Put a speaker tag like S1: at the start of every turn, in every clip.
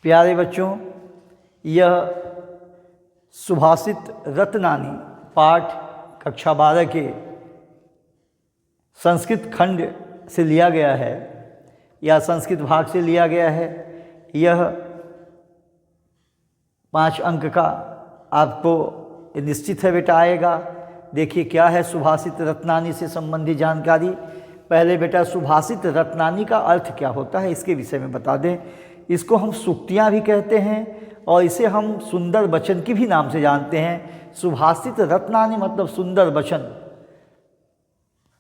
S1: प्यारे बच्चों, यह सुभाषित रत्नानी पाठ कक्षा 12 के संस्कृत खंड से लिया गया है या संस्कृत भाग से लिया गया है। यह 5 अंक का आपको निश्चित है बेटा आएगा। देखिए क्या है सुभाषित रत्नानी से संबंधित जानकारी। पहले बेटा सुभाषित रत्नानी का अर्थ क्या होता है इसके विषय में बता दें। इसको हम सूक्तियाँ भी कहते हैं और इसे हम सुंदर वचन की भी नाम से जानते हैं। सुभाषित रत्नानी मतलब सुंदर वचन।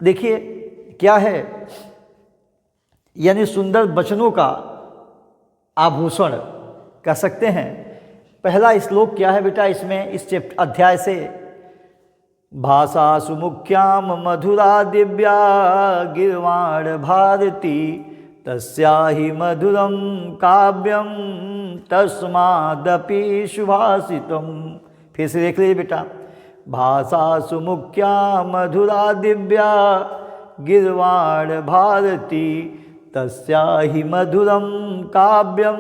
S1: देखिए क्या है, यानी सुंदर वचनों का आभूषण कह सकते हैं। पहला श्लोक क्या है बेटा इसमें, इस अध्याय से, भाषा सुमुख्याम मधुरा दिव्या गिर्वाण भारती तस्या ही मधुरम काव्यम तस्मादपि सुभाषितम। फिर से देख लीजिए बेटा, भाषा सुमुख्या मधुरा दिव्या गिर्वाण भारती तस्या ही मधुरम काव्यम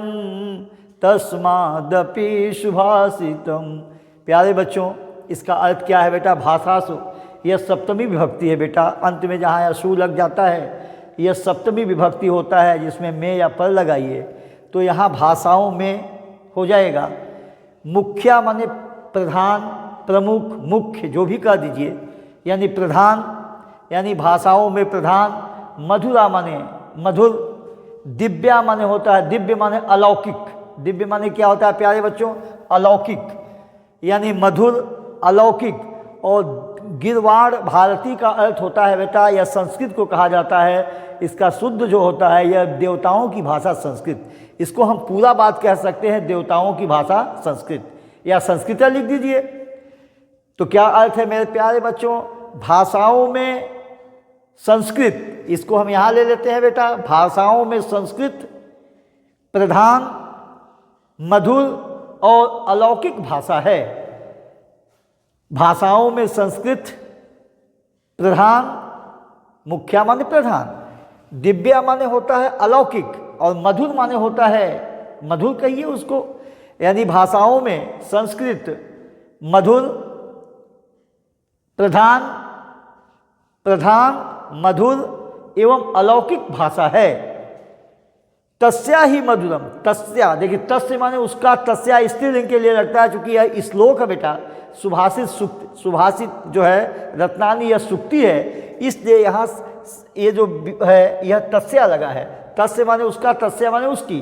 S1: तस्मादपि सुभाषितम। प्यारे बच्चों, इसका अर्थ क्या है बेटा, भाषासु, यह सप्तमी विभक्ति है बेटा। अंत में जहाँ असु लग जाता है यह सप्तमी विभक्ति होता है, जिसमें में या पर लगाइए तो यहाँ भाषाओं में हो जाएगा। मुख्या माने प्रधान, प्रमुख, मुख्य जो भी कह दीजिए, यानी प्रधान यानी भाषाओं में प्रधान। मधुरा माने मधुर, दिव्या माने होता है, दिव्य माने अलौकिक। दिव्य माने क्या होता है प्यारे बच्चों, अलौकिक, यानी मधुर अलौकिक। और गिरवाड़ भारती का अर्थ होता है बेटा, यह संस्कृत को कहा जाता है। इसका शुद्ध जो होता है यह देवताओं की भाषा संस्कृत। इसको हम पूरा बात कह सकते हैं, देवताओं की भाषा संस्कृत, या संस्कृत लिख दीजिए। तो क्या अर्थ है मेरे प्यारे बच्चों, भाषाओं में संस्कृत, इसको हम यहाँ ले लेते हैं बेटा। भाषाओं में संस्कृत प्रधान, मधुर और अलौकिक भाषा है। भाषाओं में संस्कृत प्रधान, मुख्या माने प्रधान, दिव्या माने होता है अलौकिक और मधुर माने होता है, मधुर कहिए उसको, यानी भाषाओं में संस्कृत मधुर प्रधान, मधुर एवं अलौकिक भाषा है। तस्या ही मधुरम, तस्या देखिए, तस्य माने उसका, तस्या स्त्रीलिंग के लिए लगता है, चूंकि यह श्लोक है बेटा, सुभाषित जो है रत्नानी यह सुक्ति है, इसलिए यहाँ ये जो है यह तस्या लगा है। तस्य माने उसका, तस्या माने उसकी।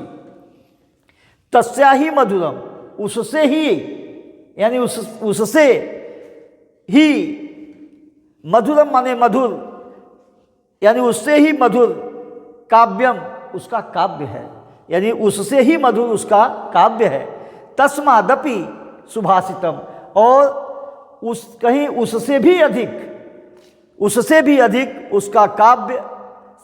S1: तस्या ही मधुरम, उससे ही, यानी उससे ही, मधुरम माने मधुर, यानी उससे ही मधुर, काव्यम उसका काव्य है, यानी उससे ही मधुर उसका काव्य है। तस्मादपि सुभाषितम, और कहीं उससे भी अधिक उसका काव्य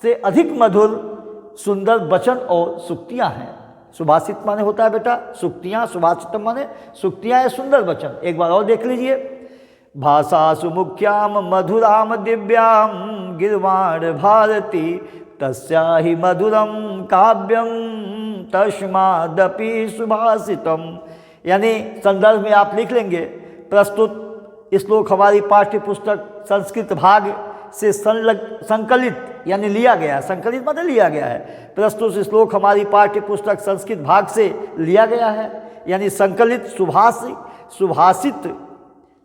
S1: से अधिक मधुर सुंदर वचन और सुक्तियाँ हैं। सुभाषित माने होता है बेटा सुक्तियाँ, सुभाषितम माने सुक्तियाँ या सुंदर वचन। एक बार और देख लीजिए, भाषा सुमुख्याम मधुराम दिव्याम गिर्वाण भारती तस्या ही मधुरम काव्यम तस्मादपि सुभाषितम। यानी संदर्भ में आप लिख लेंगे, प्रस्तुत श्लोक हमारी पाठ्य पुस्तक संस्कृत भाग से संकलित यानी लिया गया, संकलित मतलब लिया गया है। प्रस्तुत श्लोक हमारी पाठ्य पुस्तक संस्कृत भाग से लिया गया है, यानी संकलित सुभाषित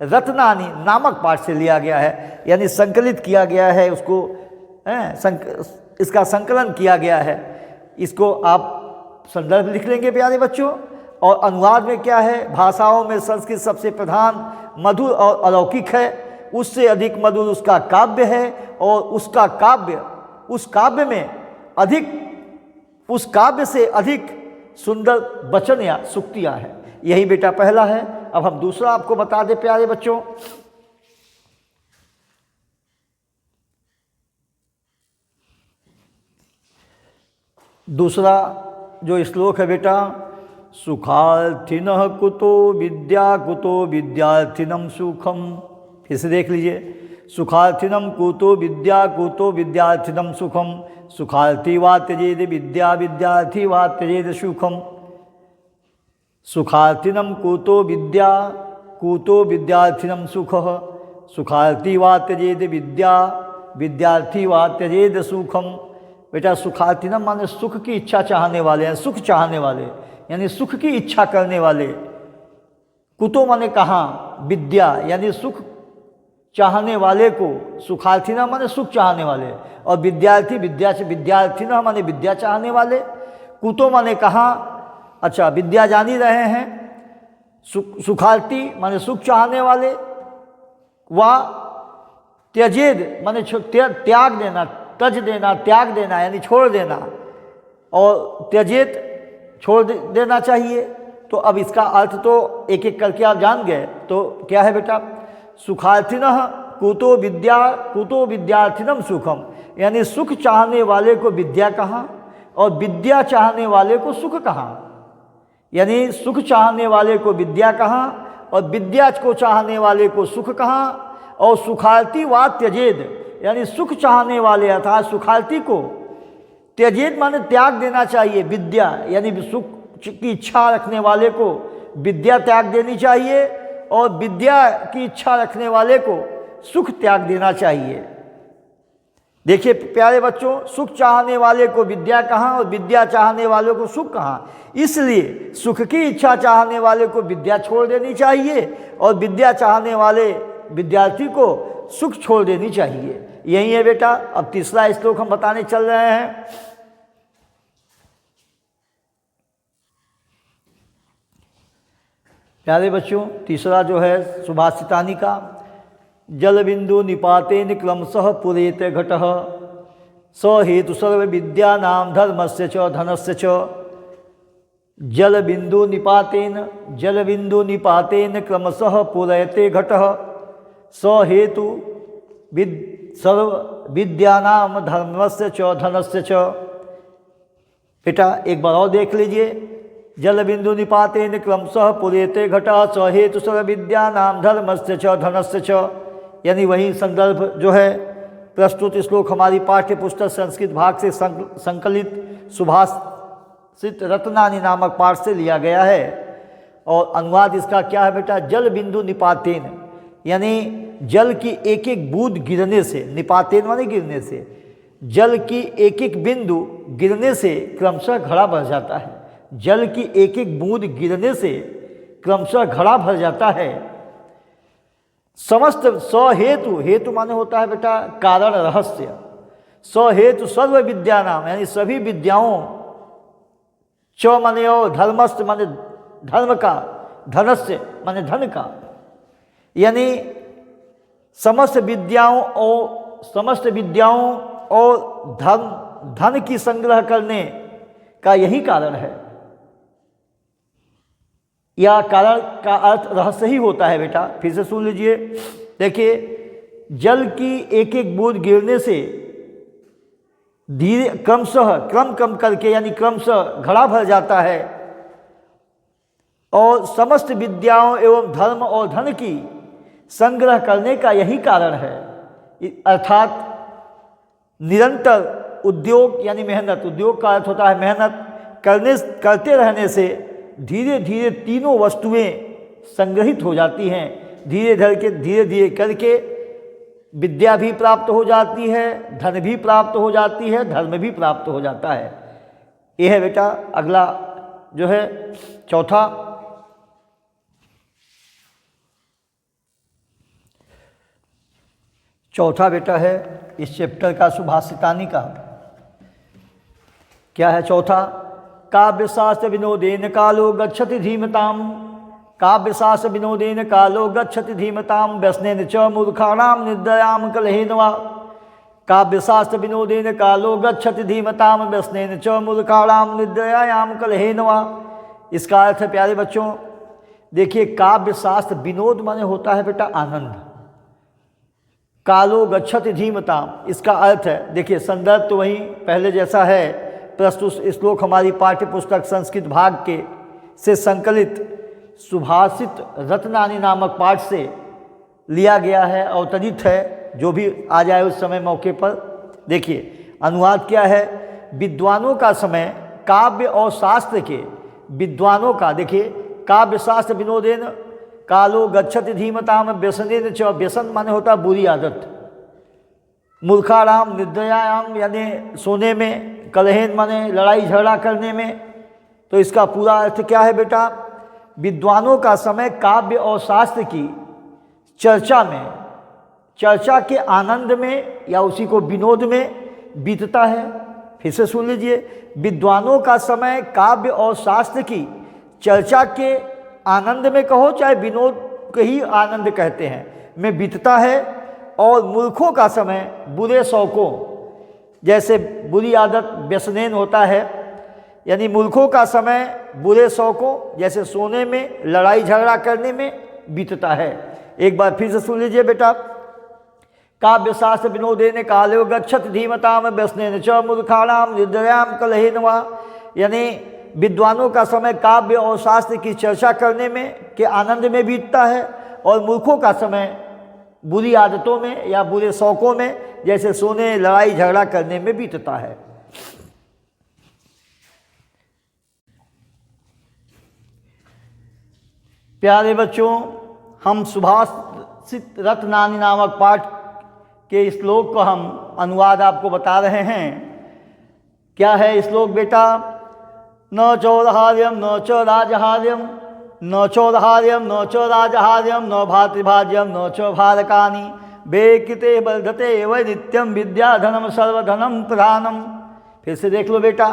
S1: रत्नानी नामक पाठ से लिया गया है, यानी संकलित किया गया है उसको, इसका संकलन किया गया है। इसको आप संदर्भ लिख लेंगे प्यारे बच्चों। और अनुवाद में क्या है, भाषाओं में संस्कृत सबसे प्रधान, मधुर और अलौकिक है, उससे अधिक मधुर उसका काव्य है, और उसका काव्य, उस काव्य में अधिक, उस काव्य से अधिक सुंदर वचन या सुक्तियाँ हैं। यही बेटा पहला है। अब हम दूसरा आपको बता दें प्यारे बच्चों। दूसरा जो श्लोक है बेटा, सुखार्थिनः कुतो विद्यार्थिनम सुखम। फिर से देख लीजिए, सुखार्थिनम कुतो विद्यार्थिनम सुखम, सुखार्थी वा त्यजेद विद्यार्थी वा त्यजेद सुखम। सुखार्थिनम कूतो विद्यार्थिनम सुख, सुखार्थी वा त्यजेद विद्या, विद्यार्थी वा त्यजेद सुखम। बेटा सुखार्थिनम माने सुख की इच्छा चाहने वाले हैं, सुख चाहने वाले, यानी सुख की इच्छा करने वाले। कुतो माने कहाँ, विद्या यानी सुख चाहने वाले को, सुखार्थिना माने सुख चाहने वाले, और विद्यार्थी विद्यार्थिना माने विद्या चाहने वाले। कुतो माने कहाँ, अच्छा विद्या जान ही रहे हैं, सुखार्थी माने सुख चाहने वाले, वा त्यजेद माने त्याग देना, तज देना, त्याग देना यानी छोड़ देना, और त्यजेद छोड़ देना चाहिए। तो अब इसका अर्थ तो एक एक करके आप जान गए। तो क्या है बेटा, सुखार्थिनः कुतो विद्यार्थिनम सुखम, यानी सुख चाहने वाले को विद्या कहाँ और विद्या चाहने वाले को सुख कहाँ, यानी सुख चाहने वाले को विद्या कहाँ और विद्या को चाहने वाले को सुख कहाँ। और सुखार्थी वा त्यजेद, यानी सुख चाहने वाले अर्थात सुखार्थी को त्यजेद माने त्याग देना चाहिए, विद्या यानी सुख की इच्छा रखने वाले को विद्या त्याग देनी चाहिए, और विद्या की इच्छा रखने वाले को सुख त्याग देना चाहिए। देखिए प्यारे बच्चों, सुख चाहने वाले को विद्या कहाँ और विद्या चाहने वाले को सुख कहाँ, इसलिए सुख की इच्छा चाहने वाले को विद्या छोड़ देनी चाहिए और विद्या चाहने वाले विद्यार्थी को सुख छोड़ देनी चाहिए। यही है बेटा। अब तीसरा श्लोक हम बताने चल रहे हैं। प्यारे बच्चों, तीसरा जो है सुभाषितानी का, जल बिंदु निपातेन क्रमशः पुरेत घटः, स हेतु सर्व विद्यानां धर्मस्य च धनस्य च। जल बिंदु निपातेन क्रमशः पुरयते घटः, स हेतु सर्व विद्यानां धर्मस्य च धनस्य च। बेटा एक बार और देख लीजिए, जल बिंदु निपातेन क्रमशः पुरेते घटः, स हेतु सर्व विद्यानां धर्मस्य च धनस्य च। यानी वही संदर्भ जो है प्रस्तुत श्लोक हमारी पाठ्य पुस्तक संस्कृत भाग से संकलित सुभाषित रत्नानी नामक पाठ से लिया गया है। और अनुवाद इसका क्या है बेटा, जल बिंदु निपातेन, यानी जल की एक एक बूंद गिरने से, निपातेन माने गिरने से, जल की एक एक बिंदु गिरने से क्रमशः घड़ा भर जाता है। जल की एक एक बूंद गिरने से क्रमशः घड़ा भर जाता है। समस्त सहेतु, हेतु माने होता है बेटा कारण, रहस्य। सहेतु सर्व विद्या नाम, यानी सभी विद्याओं, च माने और, धर्मस्थ माने धर्म का, धनस्य माने धन का, यानी समस्त विद्याओं और धन की संग्रह करने का यही कारण है। या कारण का अर्थ रहस्य ही होता है बेटा। फिर से सुन लीजिए, देखिए जल की एक एक बूंद गिरने से धीरे क्रमशः, क्रम करके यानी क्रमशः घड़ा भर जाता है, और समस्त विद्याओं एवं धर्म और धन की संग्रह करने का यही कारण है। अर्थात निरंतर उद्योग यानी मेहनत, उद्योग का अर्थ होता है मेहनत करते रहने से धीरे धीरे तीनों वस्तुएं संग्रहित हो जाती हैं। धीरे धीरे करके विद्या भी प्राप्त हो जाती है, धन भी प्राप्त हो जाती है, धर्म भी प्राप्त हो जाता है। यह है बेटा अगला जो है चौथा बेटा है इस चैप्टर का सुभाषितानी का। क्या है चौथा, काव्यशास्त्र विनोदेन कालो गच्छति धीमताम, काव्यशास्त्र विनोदेन कालो गच्छति धीमताम, व्यसनेन च मूर्खाणां निद्रायां कलहेन वा। काव्यशास्त्र विनोदेन कालो गच्छति धीमताम, व्यसनेन च मूर्खाणां निद्रायां कलहेन वा। इसका अर्थ है प्यारे बच्चों, देखिए काव्यशास्त्र विनोद माने होता है बेटा आनंद। कालो गच्छति धीमताम, इसका अर्थ है, देखिए संदर्भ तो वही पहले जैसा है। प्रस्तुत श्लोक हमारी पाठ्य पुस्तक संस्कृत भाग के से संकलित सुभाषित रत्नानी नामक पाठ से लिया गया है, अवतरित है, जो भी आ जाए उस समय मौके पर। देखिए अनुवाद क्या है, विद्वानों का समय, काव्य और शास्त्र के विद्वानों का, देखिए काव्य शास्त्र विनोदेन कालो गच्छति धीमताम व्यसनेन च। व्यसन माने होता बुरी आदत। मूर्खाराम निद्रयायाम यानी सोने में, कलहेन माने लड़ाई झगड़ा करने में। तो इसका पूरा अर्थ क्या है बेटा? विद्वानों का समय काव्य और शास्त्र की चर्चा में, चर्चा के आनंद में या उसी को विनोद में बीतता है। फिर से सुन लीजिए, विद्वानों का समय काव्य और शास्त्र की चर्चा के आनंद में कहो चाहे विनोद के ही आनंद कहते हैं में बीतता है। और मूर्खों का समय बुरे शौकों, जैसे बुरी आदत व्यसनेन होता है, यानी मूर्खों का समय बुरे शौकों जैसे सोने में, लड़ाई झगड़ा करने में बीतता है। एक बार फिर से सुन लीजिए बेटा, काव्य शास्त्र विनोदेन कालो गच्छति धीमताम व्यसनेन च मूर्खाणाम निद्रयाम कलहेन वा। यानी विद्वानों का समय काव्य और शास्त्र की चर्चा करने में के आनंद में बीतता है, और मूर्खों का समय बुरी आदतों में या बुरे शौकों में जैसे सोने, लड़ाई झगड़ा करने में बीतता है। प्यारे बच्चों, हम सुभाषित रत्नानि नामक पाठ के श्लोक को हम अनुवाद आपको बता रहे हैं। क्या है श्लोक बेटा? न चौरहार्यम न च राजहार्यम न चौरहार्यम न च राजहार्यम न भातृभाज्यम न च भारकानि बेकिते वर्धते वै नित्यम विद्याधनम सर्वधनम प्रधानम। फिर से देख लो बेटा,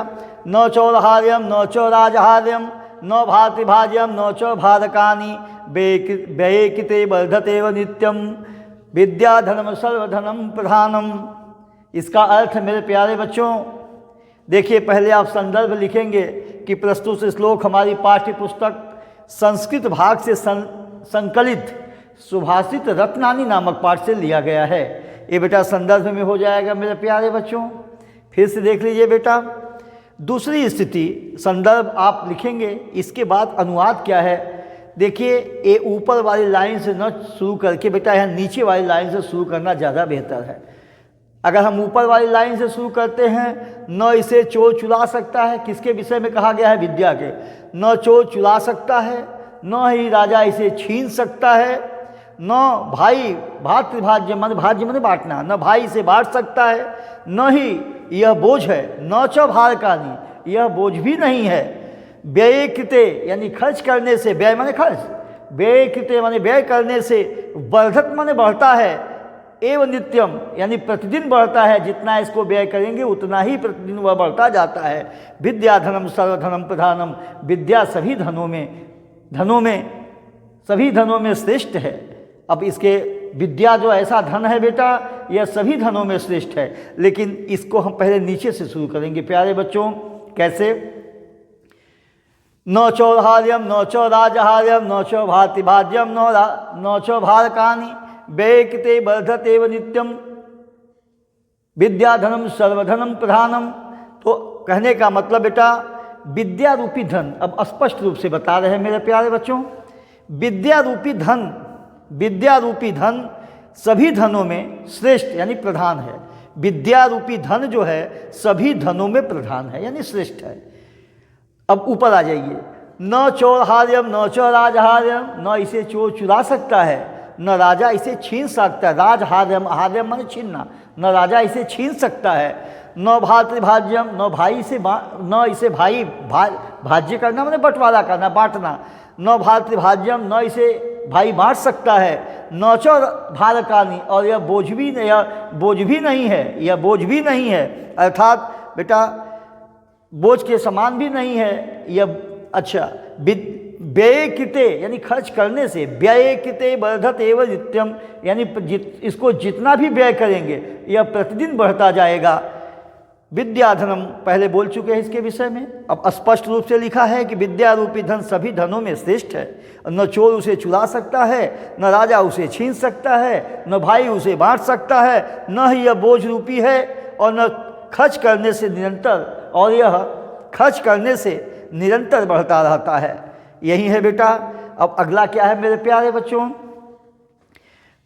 S1: न चौरहार्यम न च राजहार्यम न भातृभाज्यम न च भारकानि बेकिते वर्धते वै नित्यम विद्याधनम सर्वधनम प्रधानम। इसका अर्थ मेरे प्यारे बच्चों, देखिए पहले आप संदर्भ लिखेंगे कि प्रस्तुत श्लोक हमारी पाठ्य पुस्तक संस्कृत भाग से संकलित सुभाषित रत्नानि नामक पाठ से लिया गया है। ये बेटा संदर्भ में हो जाएगा मेरे प्यारे बच्चों। फिर से देख लीजिए बेटा, दूसरी स्थिति संदर्भ आप लिखेंगे, इसके बाद अनुवाद क्या है। देखिए, ये ऊपर वाली लाइन से न शुरू करके बेटा यहाँ नीचे वाली लाइन से शुरू करना ज़्यादा बेहतर है। अगर हम ऊपर वाली लाइन से शुरू करते हैं, न इसे चोर चुरा सकता है, किसके विषय में कहा गया है? विद्या के। न चोर चुरा सकता है, न ही राजा इसे छीन सकता है, न भाई भातृभाज्य मन भाज्य मन बांटना, न भाई इसे बांट सकता है, न ही यह बोझ है, न च भारकानि यह बोझ भी नहीं है। व्यय कृते यानी खर्च करने से, व्यय माने खर्च, व्यय कृते माने व्यय करने से, वर्धत माने बढ़ता है, एवं नित्यम यानी प्रतिदिन बढ़ता है। जितना इसको व्यय करेंगे उतना ही प्रतिदिन वह बढ़ता जाता है। विद्याधनम सर्वधनम प्रधानम, विद्या सभी धनों में सभी धनों में श्रेष्ठ है। अब इसके विद्या जो ऐसा धन है बेटा, यह सभी धनों में श्रेष्ठ है। लेकिन इसको हम पहले नीचे से शुरू करेंगे प्यारे बच्चों। कैसे? न चौरहार्यम न च राजहार्यम न च भातृभाज्यम न च भारकानि व्ययकिते वर्धते व नित्यम विद्याधनम सर्वधनम प्रधानम। तो कहने का मतलब बेटा, विद्या रूपी धन, अब स्पष्ट रूप से बता रहे हैं मेरे प्यारे बच्चों, विद्या रूपी धन सभी धनों में श्रेष्ठ यानी प्रधान है। विद्या रूपी धन जो है सभी धनों में प्रधान है यानी श्रेष्ठ है। अब ऊपर आ जाइए, न चौरहार्यम न च राजहार्यम, न इसे चोर चुरा सकता है, न राजा इसे छीन सकता है। राजहार्यम, हार्यम माने छीनना, न राजा इसे छीन सकता है। न भातृभाज्यम, न भाई से न इसे भाई भाज्य करना माने बंटवारा करना, बांटना। न भातृभाज्यम, न इसे भाई बांट सकता है। न च भारकानि, और यह बोझ भी नहीं है, अर्थात बेटा बोझ के समान भी नहीं है यह। अच्छा, व्यय कृते यानी खर्च करने से, व्यय कृते वर्धत एवं नित्यम यानी इसको जितना भी व्यय करेंगे यह प्रतिदिन बढ़ता जाएगा। विद्याधनम पहले बोल चुके हैं इसके विषय में। अब स्पष्ट रूप से लिखा है कि विद्या रूपी धन सभी धनों में श्रेष्ठ है। न चोर उसे चुरा सकता है, न राजा उसे छीन सकता है, न भाई उसे बांट सकता है, न ही यह बोझ रूपी है, और न खर्च करने से निरंतर, और यह खर्च करने से निरंतर बढ़ता रहता है। यही है बेटा। अब अगला क्या है मेरे प्यारे बच्चों?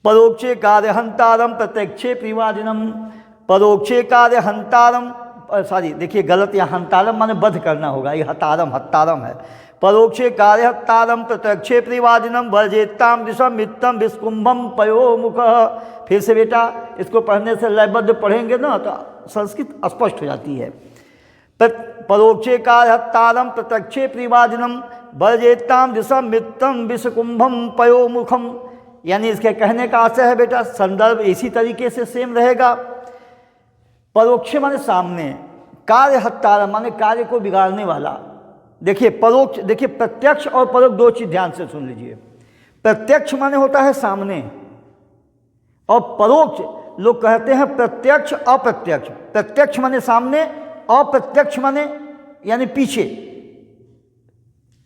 S1: परोक्षे कार्य हंतारम प्रत्यक्षे प्रिवादिनम। परोक्षे कार्य हंतारम, देखिए गलत, यहाँ हंतारम माने वध करना होगा, ये हतारम है। परोक्षे कार्यहत्तारम प्रत्यक्षे प्रिवादिनम वर्जेताम दिशम मित्तम विस्कुंभम पयोमुख। फिर से बेटा इसको पढ़ने से लयबद्ध पढ़ेंगे ना तो संस्कृत स्पष्ट हो जाती है। परोक्षे कार्यहत्तारम प्रत्यक्षे प्रिवादिनम वर्जेताम दिशम मित्तम विस्कुंभम पयोमुखम। यानी इसके कहने का आशय है बेटा, संदर्भ इसी तरीके से सेम रहेगा। परोक्ष माने सामने, कार्य हत्तारम माने कार्य को बिगाड़ने वाला। देखिए परोक्ष, देखिए प्रत्यक्ष और परोक्ष दो चीज ध्यान से सुन लीजिए। प्रत्यक्ष माने होता है सामने, और परोक्ष लोग कहते हैं प्रत्यक्ष अप्रत्यक्ष। प्रत्यक्ष माने सामने, अप्रत्यक्ष माने यानी पीछे,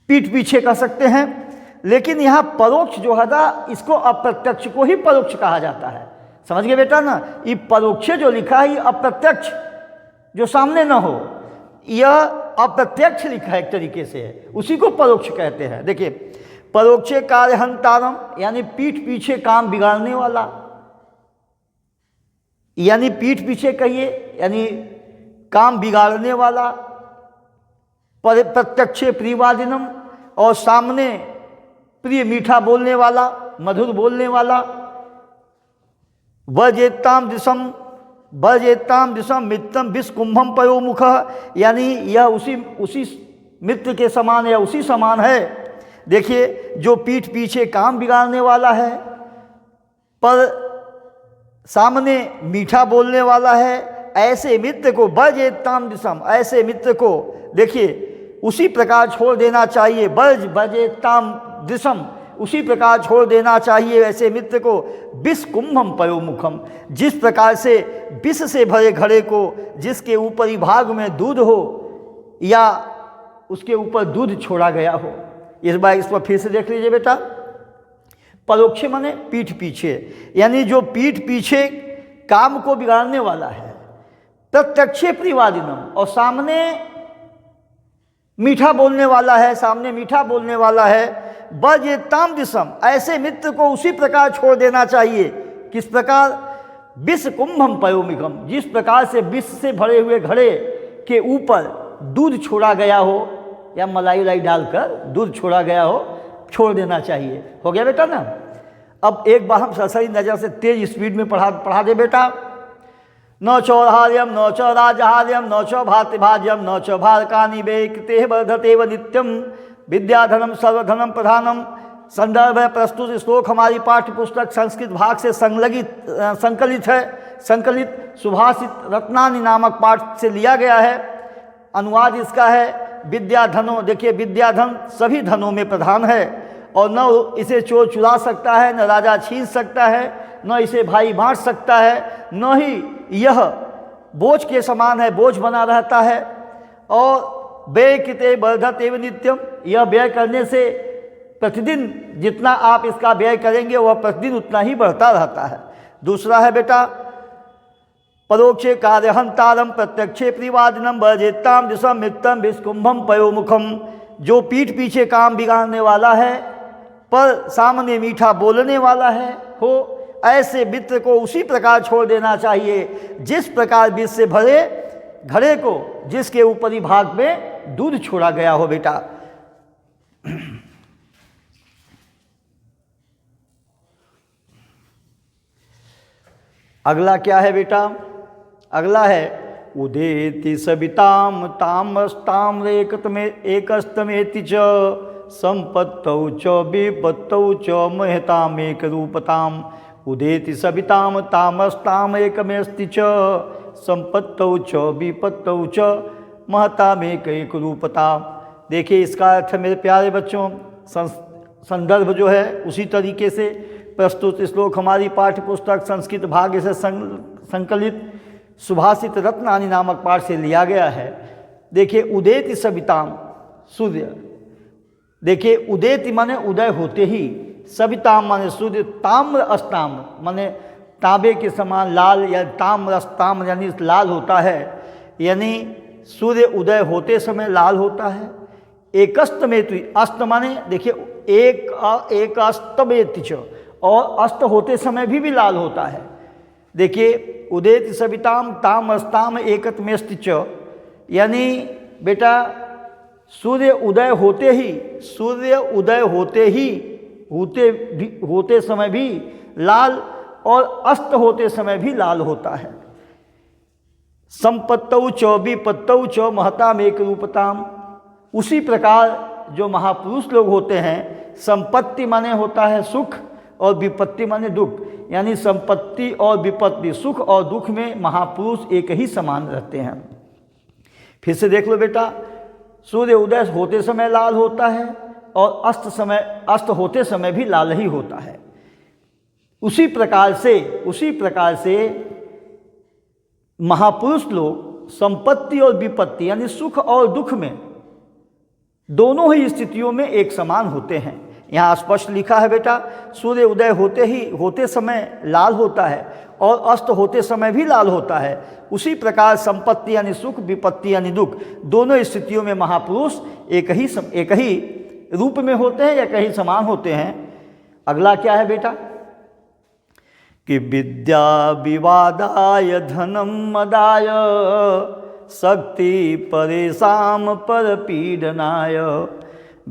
S1: पीठ पीछे कह सकते हैं। लेकिन यहाँ परोक्ष जो है ना, इसको अप्रत्यक्ष को ही परोक्ष कहा जाता है। समझ गए बेटा ना, ये परोक्ष जो लिखा है ये अप्रत्यक्ष जो सामने ना हो, यह अप्रत्यक्ष लिखा है एक तरीके से है, उसी को परोक्ष कहते हैं। देखिए परोक्षे कार्यहंतारम यानी पीठ पीछे काम बिगाड़ने वाला, यानी पीठ पीछे कहिए यानी काम बिगाड़ने वाला। प्रत्यक्षे प्रियवादिनम और सामने प्रिय मीठा बोलने वाला, मधुर बोलने वाला। वजेताम दिशम मित्रम विस्कुंभम पयोमुख यानी यह उसी मित्र के समान या उसी समान है। देखिए जो पीठ पीछे काम बिगाड़ने वाला है पर सामने मीठा बोलने वाला है, ऐसे मित्र को वजेताम दिशम, ऐसे मित्र को देखिए उसी प्रकार छोड़ देना चाहिए। वजेताम दिशम उसी प्रकार छोड़ देना चाहिए ऐसे मित्र को। विस्कुंभम पयोमुखम, जिस प्रकार से विष से भरे घड़े को जिसके ऊपरी भाग में दूध हो या उसके ऊपर दूध छोड़ा गया हो। इस बार इस पर फिर से देख लीजिए बेटा। परोक्ष माने पीठ पीछे, यानी जो पीठ पीछे काम को बिगाड़ने वाला है। प्रत्यक्षे प्रियवादिनम और सामने मीठा बोलने वाला है, सामने मीठा बोलने वाला है। वजेताम दिशम, ऐसे मित्र को उसी प्रकार छोड़ देना चाहिए। किस प्रकार? विष कुंभम पयोमुखम, जिस प्रकार से विष से भरे हुए घड़े के ऊपर दूध छोड़ा गया हो या मलाई उलाई डालकर दूध छोड़ा गया हो, छोड़ देना चाहिए। हो गया बेटा ना। अब एक बार हम सरसरी नज़र से तेज स्पीड में पढ़ा दे बेटा। न चौरार्यम न च राजहार्यम न च भातिभाज्यम न च भारकानि वे कृते वर्धतेव नित्यम विद्याधनम सर्वधनम प्रधानम। संदर्भ है प्रस्तुत श्लोक हमारी पाठ्य पुस्तक संस्कृत भाग से संकलित है। संकलित सुभाषित रत्नानि नामक पाठ से लिया गया है। अनुवाद इसका है विद्याधनो। देखिए विद्याधन सभी धनों में प्रधान है और न इसे चोर चुरा सकता है, न राजा छीन सकता है, न इसे भाई बांट सकता है, न ही यह बोझ के समान है, बोझ बना रहता है। और व्यय कृते वर्धत एवं नित्यम, यह व्यय करने से प्रतिदिन जितना आप इसका व्यय करेंगे वह प्रतिदिन उतना ही बढ़ता रहता है। दूसरा है बेटा परोक्षे कार्यहंतारम प्रत्यक्षे प्रियवादिनम वर्जेताम दिशम मित्रम विस्कुंभम पयोमुखम, जो पीठ पीछे काम बिगाड़ने वाला है पर सामने मीठा बोलने वाला है हो, ऐसे मित्र को उसी प्रकार छोड़ देना चाहिए जिस प्रकार विष से भरे घड़े को जिसके ऊपरी भाग में दूध छोड़ा गया हो बेटा। अगला क्या है बेटा? अगला है उदेति सविताम तामस्ताम एकस्तमेति च संपत्तौ च विपत्तौ च महतामेक रूपताम। उदेति सविताम तामस्ताम एकमेस्ति च संपत्तौ च विपत्तौ च महतामेक एक रूपता। देखिए इसका अर्थ है मेरे प्यारे बच्चों, संदर्भ जो है उसी तरीके से प्रस्तुत श्लोक हमारी पाठ्य पुस्तक संस्कृत भाग्य से संकलित सुभाषित रत्नानि नामक पाठ से लिया गया है। देखिए उदेति सविताम, सूर्य। देखिए उदेति माने उदय होते ही, सविताम माने सूर्य, ताम्र अस्ताम्र माने तांबे के समान लाल या ताम्र अस्ताम्र यानी लाल होता है, यानी सूर्य उदय होते समय लाल होता है। एकस्तमेति, अस्त माने देखिए एक अस्तमेति च, और अस्त होते समय भी लाल होता है। देखिए उदेति सविताम ताम अस्ताम एकतमेस्ति च, यानी बेटा सूर्य उदय होते ही, सूर्य उदय होते समय भी लाल और अस्त होते समय भी लाल होता है। संपत्तौ च विपत्तौ च महताम एक रूपताम। उसी प्रकार जो महापुरुष लोग होते हैं, संपत्ति माने होता है सुख और विपत्ति माने दुख, यानी संपत्ति और विपत्ति, सुख और दुख में महापुरुष एक ही समान रहते हैं। फिर से देख लो बेटा, सूर्य उदय होते समय लाल होता है और अस्त होते समय भी लाल ही होता है। उसी प्रकार से महापुरुष लोग संपत्ति और विपत्ति यानी सुख और दुख में दोनों ही स्थितियों में एक समान होते हैं। यहाँ स्पष्ट लिखा है बेटा, सूर्य उदय होते समय लाल होता है और अस्त होते समय भी लाल होता है। उसी प्रकार संपत्ति यानी सुख, विपत्ति यानी दुख, दोनों स्थितियों में महापुरुष एक ही रूप में होते हैं या कहीं समान होते हैं। अगला क्या है बेटा कि विद्या विवादाय धनम मदाय शक्ति परेशान पर पीडनाय।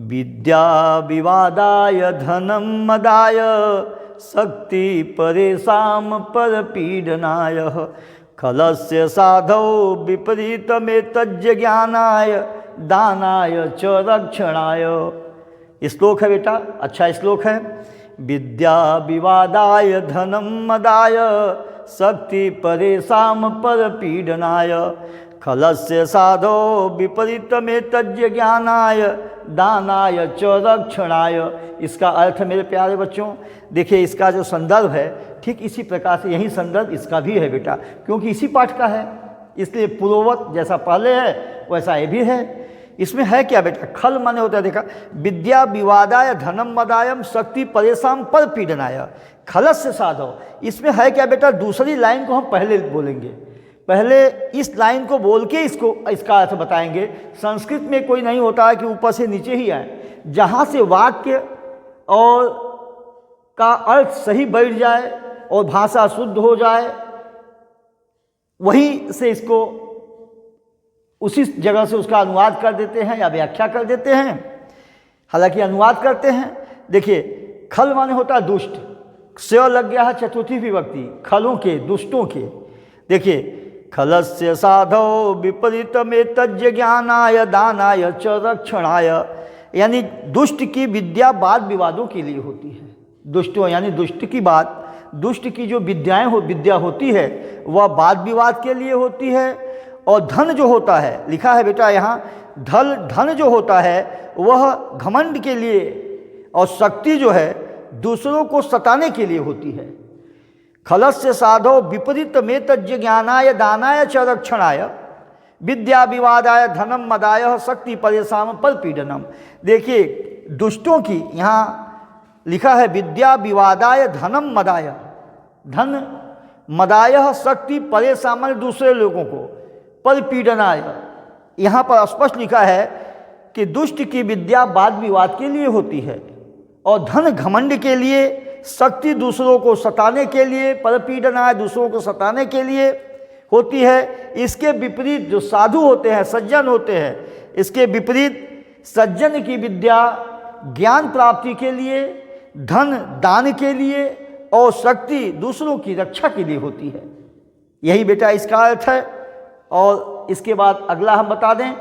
S1: विद्या विवादाय धनम मदाय शक्ति परेशान पर पीडनाय। खलस्य साधौ विपरीतमेतज्य ज्ञानाय दानाय च रक्षणाय। श्लोक है बेटा, अच्छा श्लोक है। विद्या विवादाय धनम मदाय शक्ति परेशान पर पीडनाय। खलस्य साधो विपरीतमेतज्य ज्ञानाय दानाय च रक्षणाय। इसका अर्थ मेरे प्यारे बच्चों देखिए, इसका जो संदर्भ है ठीक इसी प्रकार से यही संदर्भ इसका भी है बेटा, क्योंकि इसी पाठ का है, इसलिए पूर्ववत जैसा पहले है वैसा ये भी है। इसमें है क्या बेटा, खल माने होता है, देखा, विद्या विवादाय धनम मदायम शक्ति परेशान पर पीडनाय खलस्य साधो। इसमें है क्या बेटा, दूसरी लाइन को हम पहले बोलेंगे, पहले इस लाइन को बोल के इसका अर्थ बताएंगे। संस्कृत में कोई नहीं होता है कि ऊपर से नीचे ही आए, जहाँ से वाक्य और का अर्थ सही बैठ जाए और भाषा शुद्ध हो जाए, वहीं से इसको उसी जगह से उसका अनुवाद कर देते हैं या व्याख्या कर देते हैं। हालांकि अनुवाद करते हैं। देखिए, खल माने होता है दुष्ट, से लग गया है चतुर्थी विभक्ति, खलों के, दुष्टों के। देखिए, खलस्य साधो विपरीतमेतज्य ज्ञानाय दानाय च रक्षणाय, यानी दुष्ट की विद्या वाद विवादों के लिए होती है। दुष्टों यानी दुष्ट की जो विद्या होती है वह वाद विवाद के लिए होती है। और धन जो होता है, लिखा है बेटा यहाँ, धन जो होता है वह घमंड के लिए, और शक्ति जो है दूसरों को सताने के लिए होती है। खलस्य साधो विपरीतमेतज्य ज्ञानाय दानाय च रक्षणाय विद्या विवादाय धनम मदाय शक्ति परेशान पर पीडनम। देखिए, दुष्टों की यहाँ लिखा है विद्या विवादाय धनम मदाय, धन मदाय शक्ति परेशान दूसरे लोगों को, पर पीडनाय यहाँ पर स्पष्ट लिखा है कि दुष्ट की विद्या वाद विवाद के लिए होती है और धन घमंड के लिए, शक्ति दूसरों को सताने के लिए, परपीडनाय दूसरों को सताने के लिए होती है। इसके विपरीत जो साधु होते हैं, सज्जन होते हैं, इसके विपरीत सज्जन की विद्या ज्ञान प्राप्ति के लिए, धन दान के लिए और शक्ति दूसरों की रक्षा के लिए होती है। यही बेटा इसका अर्थ है। और इसके बाद अगला हम बता दें